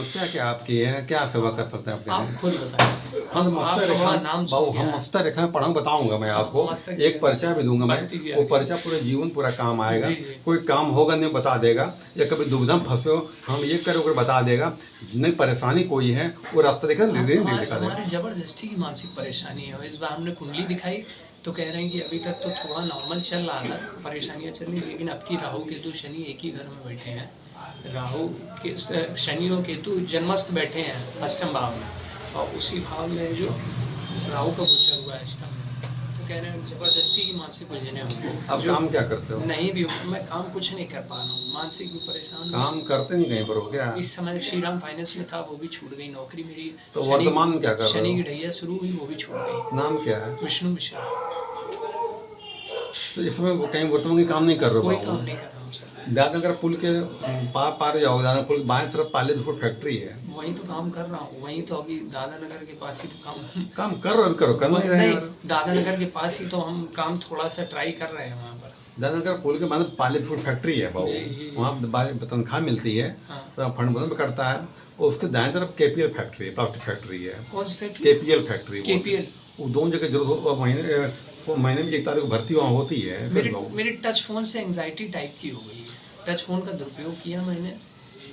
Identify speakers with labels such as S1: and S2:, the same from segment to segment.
S1: समस्या क्या आपकी है? क्या सेवा कर सकते हैं आपके
S2: आप
S1: लिए?
S2: खुद बताएं।
S1: हम
S2: हम
S1: मफ्ता
S2: आपका
S1: रेखा
S2: वहाँ नाम
S1: बाबू,
S2: सुन के
S1: हम
S2: आए।
S1: मफ्ता रेखा में पढ़ाऊँ, बताऊंगा मैं आपको।
S2: मस्त
S1: एक पर्चा भी दूंगा मैं,
S2: बढ़ती भी
S1: वो
S2: आगे।
S1: पर्चा पूरे जीवन पूरा काम आएगा।
S2: जी, जी।
S1: कोई काम होगा नहीं बता देगा, या कभी दुविधा में फंसे हो हम ये करोगे बता देगा। नहीं परेशानी कोई है वो रास्ता देखा धीरे धीरे
S2: हमारे
S1: दिखा देगा।
S2: हमारी जबरदस्ती की मानसिक परेशानी है। इस बार हमने कुंडली दिखाई तो कह रहे हैं कि अभी तक तो थोड़ा नॉर्मल चल रहा था, परेशानियां चल रही, लेकिन अब की राहु केतु शनि एक ही घर में बैठे हैं। राहु के शनि और केतु जन्मस्थ बैठे हैं अष्टम भाव में, और उसी भाव में जो राहु का गोचर हुआ है अष्टम में, तो कह रहे हैं जबरदस्ती की मानसिक उलझने होंगी।
S1: अब काम क्या करते हो?
S2: नहीं भी मैं काम कुछ नहीं कर पा रहा हूँ, मानसिक भी परेशान हूँ।
S1: काम करते नहीं कहीं पर हो क्या?
S2: इस समय श्रीराम फाइनेंस में था, वो भी छूट गई नौकरी मेरी।
S1: तो वर्तमान में क्या कर रहे
S2: शनि की
S1: हो?
S2: ढैया शुरू हुई, वो भी छूट गई।
S1: नाम क्या है?
S2: विष्णु मिश्रा।
S1: तो इसमें वो कहीं वर्तमान की काम नहीं कर रहे हो
S2: कोई
S1: बाबू?
S2: काम नहीं कर रहा हूँ सर।
S1: दादनगर पुल के पार जाओ, दादनगर पुल बाएं तरफ पाले फूड फैक्ट्री है।
S2: वहीं तो काम कर रहा हूँ, वहीं तो अभी दादानगर के पास ही तो
S1: काम कर रहे हो, करो, करना ही रहे
S2: नहीं,
S1: यार।
S2: दादानगर के पास ही तो हम काम थोड़ा सा ट्राई कर रहे हैं वहाँ पर।
S1: दादनगर पुल के बाद पाले फूड फैक्ट्री है बाबू,
S2: जी, जी, जी।
S1: वहाँ तनख्वाह मिलती है,
S2: हाँ।
S1: तो फंड बंद करता है। और उसके दाएं तरफ केपीएल फैक्ट्री है, प्लास्टिक फैक्ट्री है।
S2: कौन सी फैक्ट्री?
S1: KPL factory.
S2: केपीएल।
S1: वो दोनों जगह जरूर महीने में 1 तारीख को भर्ती वहाँ होती है।
S2: मेरे टच फोन से एंग्जाइटी टाइप की हो गई है। टच फोन का दुरुपयोग किया मैंने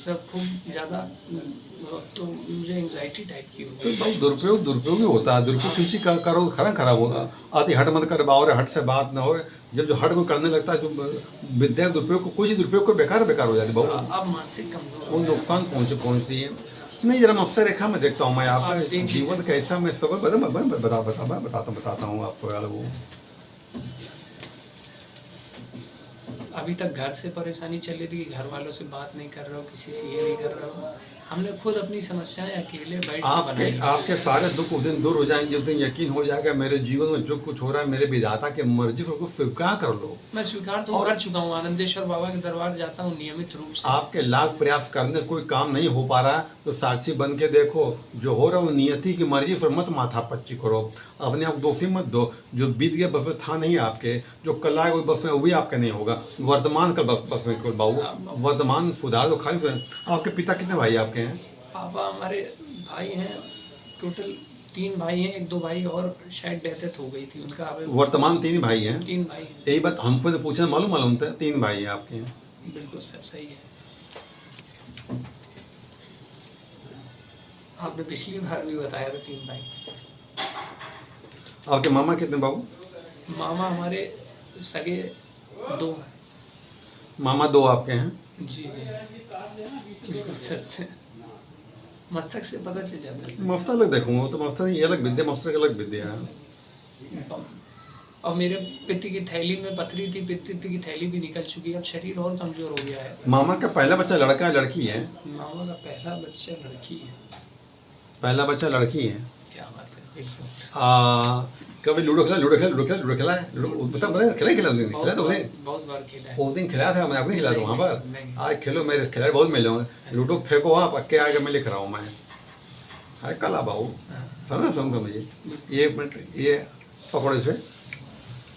S2: सब खूब ज़्यादा, तो मुझे एंग्जाइटी टाइप की हो
S1: तो
S2: गई।
S1: भाई दुरुपयोग ही होता है। दुरुपयोग किसी का करो खराब होगा। आती हट मत कर बावर, हट से बात ना हो। जब जो हट को करने लगता है, जो विद्या दुरुपयोग को, कोई दुरुपयोग को बेकार हो जाती है बाबू।
S2: अब मानसिक कमजोर
S1: वो नुकसान पहुंचती है। नहीं जरा मफ्ता रेखा में देखता हूँ मैं आपका जीवन कैसा, मैं सब बताता हूँ आपको यार। वो
S2: अभी तक घर से परेशानी चल रही थी कि घर वालों से बात नहीं कर रहा हूँ, किसी से ये नहीं कर रहा हूँ। हमने खुद अपनी समस्याएं अकेले बैठ के बनाई।
S1: आपके सारे दुख उस दिन दूर हो जाएंगे, उस दिन यकीन हो जाएगा मेरे जीवन में जो कुछ हो रहा है मेरे विधाता के मर्जी से उसको स्वीकार कर लो।
S2: मैं स्वीकार तो कर चुका हूँ, आनंदेश्वर बाबा के दरबार जाता हूँ नियमित रूप से।
S1: आपके लाख प्रयास करने से कोई काम नहीं हो पा रहा तो साक्षी बन के देखो, जो हो रहा है वो नियति की मर्जी से मत माथा पच्ची करो, अपने आप दोषी मत दो। जो बीत गया बस में था नहीं आपके, जो कल आएगा बस में वो भी आपका नहीं होगा। वर्तमान का बस में बाबू, वर्तमान सुधार दो खाली। आपके पिता कितने भाई आपके हैं?
S2: पापा हमारे भाई हैं, टोटल 3 भाई हैं, 1-2 भाई और शायद डेथ हो गई थी उनका।
S1: वर्तमान 3 भाई हैं?
S2: 3 भाई हैं।
S1: यही बात हमको तो पूछना मालूम था, 3 भाई हैं आपके हैं।
S2: बिल्कुल सर, सही है। आपने पिछली बार भी बताया था 3 भाई।
S1: आपके मामा कितने बाबू?
S2: मामा हमारे सगे 2 हैं।
S1: मामा 2 आपके हैं?
S2: जी जी बिल्कुल सर, मस्तक से पता चल जाता है।
S1: मफ्ता अलग देखूंगा तो मफ्ता ये अलग विद्या, मफ्ता की अलग विद्या है।
S2: और मेरे पित्त की थैली में पथरी थी, पित्त की थैली भी निकल चुकी है, अब शरीर और कमजोर हो गया है।
S1: मामा का पहला बच्चा लड़का है लड़की है?
S2: मामा का पहला बच्चा लड़की है।
S1: पहला बच्चा लड़की है।
S2: क्या बात है, बिल्कुल।
S1: कभी लूडो खेला है? खेला उस दिन, खेला तो उस दिन
S2: बहुत बार खेला है।
S1: उस दिन खिलाया था मैंने, अपने खिलाया था वहाँ पर।
S2: नहीं।
S1: आज खेलो, मेरे खिलाड़ी बहुत मिले होंगे। लूडो फेंको आप, पक्के आगे मैं लिख रहा हूँ मैं। है कला बाबू, समझो मुझे। ये मिनट ये पकड़ो इसे,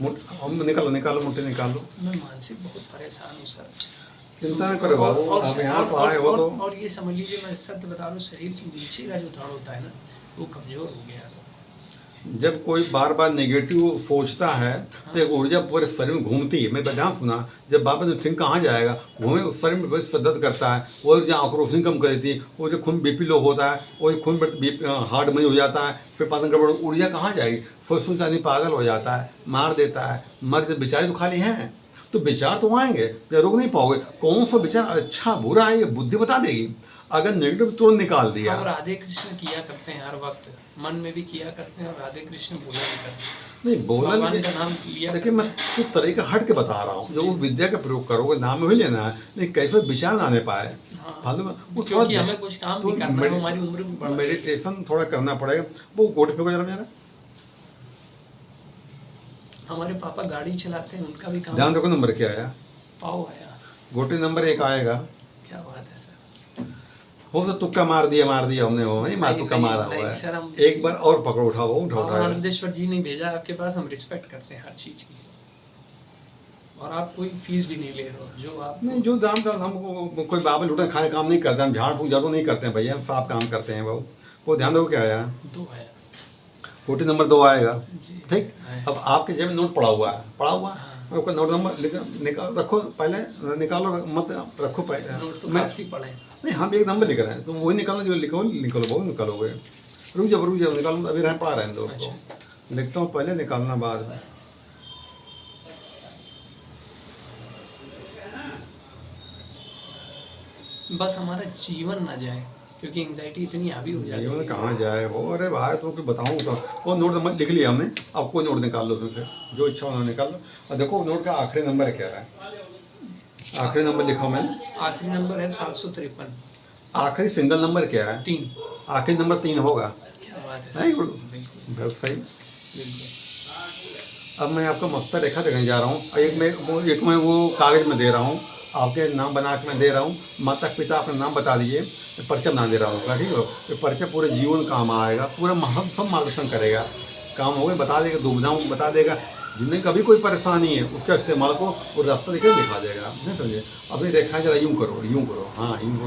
S1: निकालो मुट्ठी निकालो।
S2: मैं मानसिक बहुत परेशान हूँ सर।
S1: चिंता न करो बाबू, आप यहाँ तो आए हो तो।
S2: और ये समझ लीजिए, मैं सत्य बता रहा हूँ, शरीर के नीचे का जो धड़ होता है ना, वो कमजोर हो गया है।
S1: जब कोई बार बार नेगेटिव सोचता है तो एक ऊर्जा पूरे शरीर में घूमती है। मैंने ध्यान सुना, जब बाबा ने थिंक कहाँ जाएगा, घूमे उस शरीर में बड़ी दर्द करता है। वो ऊर्जा आक्रोशन कम कर देती है। वो जो खून बीपी लो होता है, वो खून हार्ट में हो जाता है, फिर पाचन गड़बड़, ऊर्जा कहाँ जाएगी? सोच आदमी पागल हो जाता है, मार देता है। मर बेचारे तो खाली हैं, तो विचार तो आएंगे, रोक नहीं पाओगे। कौन सा विचार अच्छा बुरा है ये बुद्धि बता देगी। अगर नेगेटिव तुरंत निकाल दिया।
S2: और राधे कृष्ण किया करते हैं हर वक्त, मन में भी किया करते हैं, और राधे कृष्ण बोला भी करते हैं।
S1: नहीं बोला,
S2: भगवान का नाम लिया।
S1: लेकिन मैं कुछ तरीका हट के बता रहा हूँ, जो उस विद्या का प्रयोग करोगे, नाम भी लेना है, लेकिन कैसे विचार ना आने पाए। फालतू में वो
S2: क्योंकि हमें कुछ काम नहीं करना है, हमारी उम्र भी बढ़ गई।
S1: मेडिटेशन थोड़ा करना पड़ेगा। वो गोटे फेंको जरा मेरा।
S2: हमारे पापा गाड़ी चलाते हैं, उनका भी काम।
S1: ध्यान रखो, नंबर क्या आया?
S2: पाओ आया।
S1: गोटे नंबर 1 आएगा।
S2: क्या बात है सर।
S1: हो तो तुक्का मार दिया हमने, वो नहीं मार, तुक्का मारा हुआ है। एक बार और पकड़ो, उठाओ।
S2: आनंदेश्वर जी ने भेजा आपके पास, हम रिस्पेक्ट करते हैं हर चीज की। और आप कोई फीस भी नहीं ले रहे हो, जो आप
S1: नहीं, जो दाम का हमको कोई बाबा लुटा खाने काम नहीं करते, हम झाड़ फूक जरूर नहीं करते हैं भैया, हम साफ काम करते हैं बाबू। वो ध्यान दो क्या आया,
S2: 2 है
S1: 40 नंबर 2 आएगा।
S2: जी।
S1: ठीक,
S2: है।
S1: अब आपके जेब में नोट पड़ा हुआ है, पड़ा हुआ है,
S2: हाँ।
S1: आपका नोट नंबर निकाल रखो, पहले निकालो, मत रखो पहले।
S2: नोट तो
S1: मैं
S2: काफ़ी पड़े हैं।
S1: नहीं, हम एक नंबर लिख रहे हैं, तुम वही निकालो जो लिखो, निकलो वो निकालोगे। रुक जाओ निकालो, अभी रह पड़ा रहे दो
S2: अच्छा।
S1: को लिखता हूँ, पहले निकालना बाद में।
S2: बस हमारा जीवन ना जाए, क्योंकि एंग्जाइटी इतनी हावी हो जाती
S1: जीवन
S2: है।
S1: कहाँ जाए वो, अरे भाई तुमको बताऊँ तो वो नोट नंबर लिख लिया हमने, अब कोई नोट निकाल लो तुमसे, जो इच्छा हो निकाल लो। और देखो नोट का आखिरी नंबर क्या है, आखिरी नंबर लिखा मैंने,
S2: आखिरी नंबर है 753।
S1: आखिरी सिंगल नंबर क्या है,
S2: 3।
S1: आखिरी नंबर 3 होगा।
S2: क्या बात है,
S1: नहीं,
S2: बिल्कुल
S1: बहुत सही।
S2: बिल्कुल।
S1: अब मैं आपको मक्ता रेखा देने जा रहा हूँ, एक मैं वो कागज में दे रहा हूँ, आपके नाम बना के मैं दे रहा हूँ, माता पिता अपना नाम बता दीजिए, पर्चा बना दे रहा हूँ, ठीक है। ये पर्चा पूरे जीवन काम आएगा, पूरा सब मार्गदर्शन करेगा, काम हो गए बता देगा, दुविधाओं बता देगा, जिन्हें कभी कोई परेशानी है उसका इस्तेमाल को और रास्ता देकर दिखा देगा, नहीं समझे। अभी रेखा जरा यूँ करो, हाँ यूँ करो।